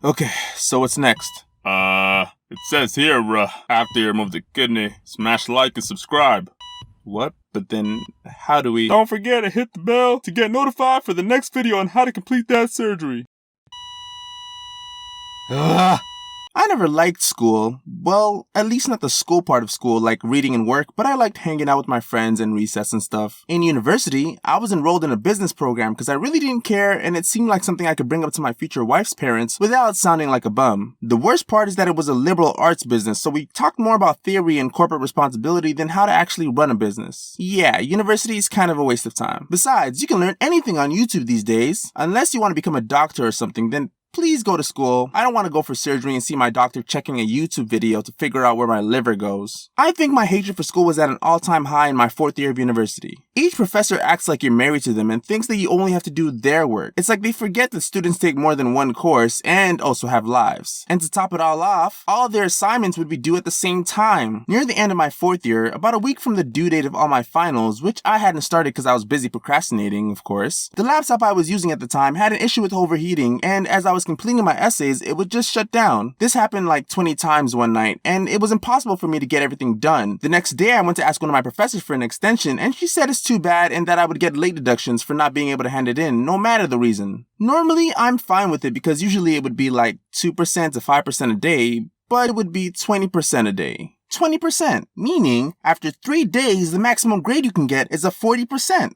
Okay, so what's next? It says here, after you remove the kidney, smash like and subscribe. What? But then, how do we... Don't forget to hit the bell to get notified for the next video on how to complete that surgery. I never liked school. Well, at least not the school part of school, like reading and work, but I liked hanging out with my friends and recess and stuff. In university, I was enrolled in a business program because I really didn't care and it seemed like something I could bring up to my future wife's parents without sounding like a bum. The worst part is that it was a liberal arts business, so we talked more about theory and corporate responsibility than how to actually run a business. Yeah, university is kind of a waste of time. Besides, you can learn anything on YouTube these days. Unless you want to become a doctor or something, then please go to school. I don't want to go for surgery and see my doctor checking a YouTube video to figure out where my liver goes. I think my hatred for school was at an all-time high in my 4th year of university. Each professor acts like you're married to them and thinks that you only have to do their work. It's like they forget that students take more than one course and also have lives. And to top it all off, all of their assignments would be due at the same time. Near the end of my 4th year, about a week from the due date of all my finals, which I hadn't started because I was busy procrastinating, of course, the laptop I was using at the time had an issue with overheating, and as I was completing my essays, it would just shut down. This happened like 20 times one night, and it was impossible for me to get everything done. The next day, I went to ask one of my professors for an extension, and she said it's too bad and that I would get late deductions for not being able to hand it in, no matter the reason. Normally, I'm fine with it because usually it would be like 2% to 5% a day, but it would be 20% a day. 20%, meaning after 3 days, the maximum grade you can get is a 40%.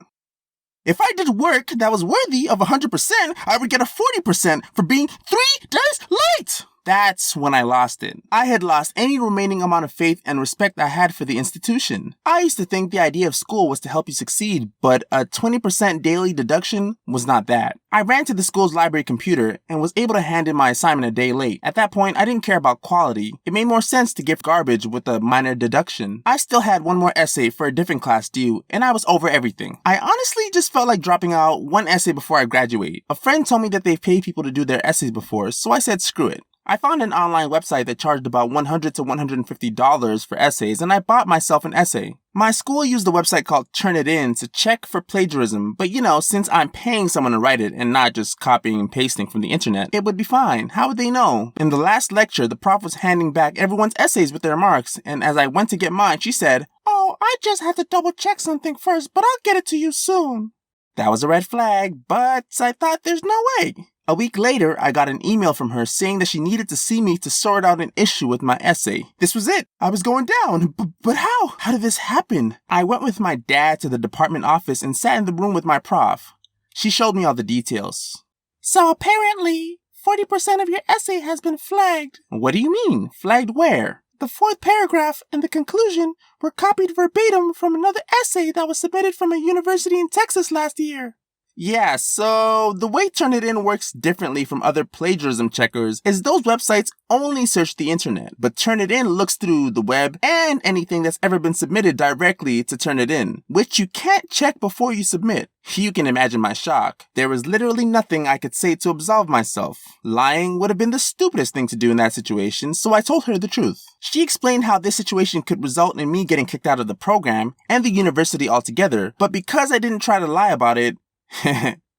If I did work that was worthy of 100%, I would get a 40% for being 3 days late! That's when I lost it. I had lost any remaining amount of faith and respect I had for the institution. I used to think the idea of school was to help you succeed, but a 20% daily deduction was not that. I ran to the school's library computer and was able to hand in my assignment a day late. At that point, I didn't care about quality. It made more sense to give garbage with a minor deduction. I still had one more essay for a different class due, and I was over everything. I honestly just felt like dropping out one essay before I graduate. A friend told me that they've paid people to do their essays before, so I said screw it. I found an online website that charged about $100 to $150 for essays, and I bought myself an essay. My school used a website called Turnitin to check for plagiarism, but since I'm paying someone to write it and not just copying and pasting from the internet, it would be fine. How would they know? In the last lecture, the prof was handing back everyone's essays with their marks, and as I went to get mine, she said, "Oh, I just have to double check something first, but I'll get it to you soon." That was a red flag, but I thought there's no way. A week later, I got an email from her saying that she needed to see me to sort out an issue with my essay. This was it. I was going down. But how? How did this happen? I went with my dad to the department office and sat in the room with my prof. She showed me all the details. So apparently, 40% of your essay has been flagged. What do you mean? Flagged where? The 4th paragraph and the conclusion were copied verbatim from another essay that was submitted from a university in Texas last year. Yeah, so the way Turnitin works differently from other plagiarism checkers is those websites only search the internet, but Turnitin looks through the web and anything that's ever been submitted directly to Turnitin, which you can't check before you submit. You can imagine my shock. There was literally nothing I could say to absolve myself. Lying would have been the stupidest thing to do in that situation, so I told her the truth. She explained how this situation could result in me getting kicked out of the program and the university altogether, but because I didn't try to lie about it,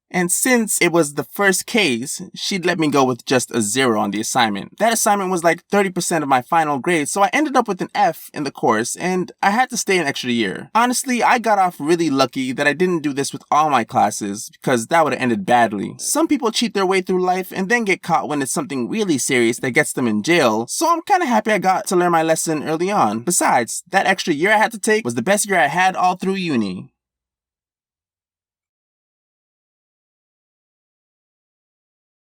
and since it was the first case, she'd let me go with just a 0 on the assignment. That assignment was like 30% of my final grade, so I ended up with an F in the course, and I had to stay an extra year. Honestly, I got off really lucky that I didn't do this with all my classes, because that would have ended badly. Some people cheat their way through life and then get caught when it's something really serious that gets them in jail, so I'm kinda happy I got to learn my lesson early on. Besides, that extra year I had to take was the best year I had all through uni.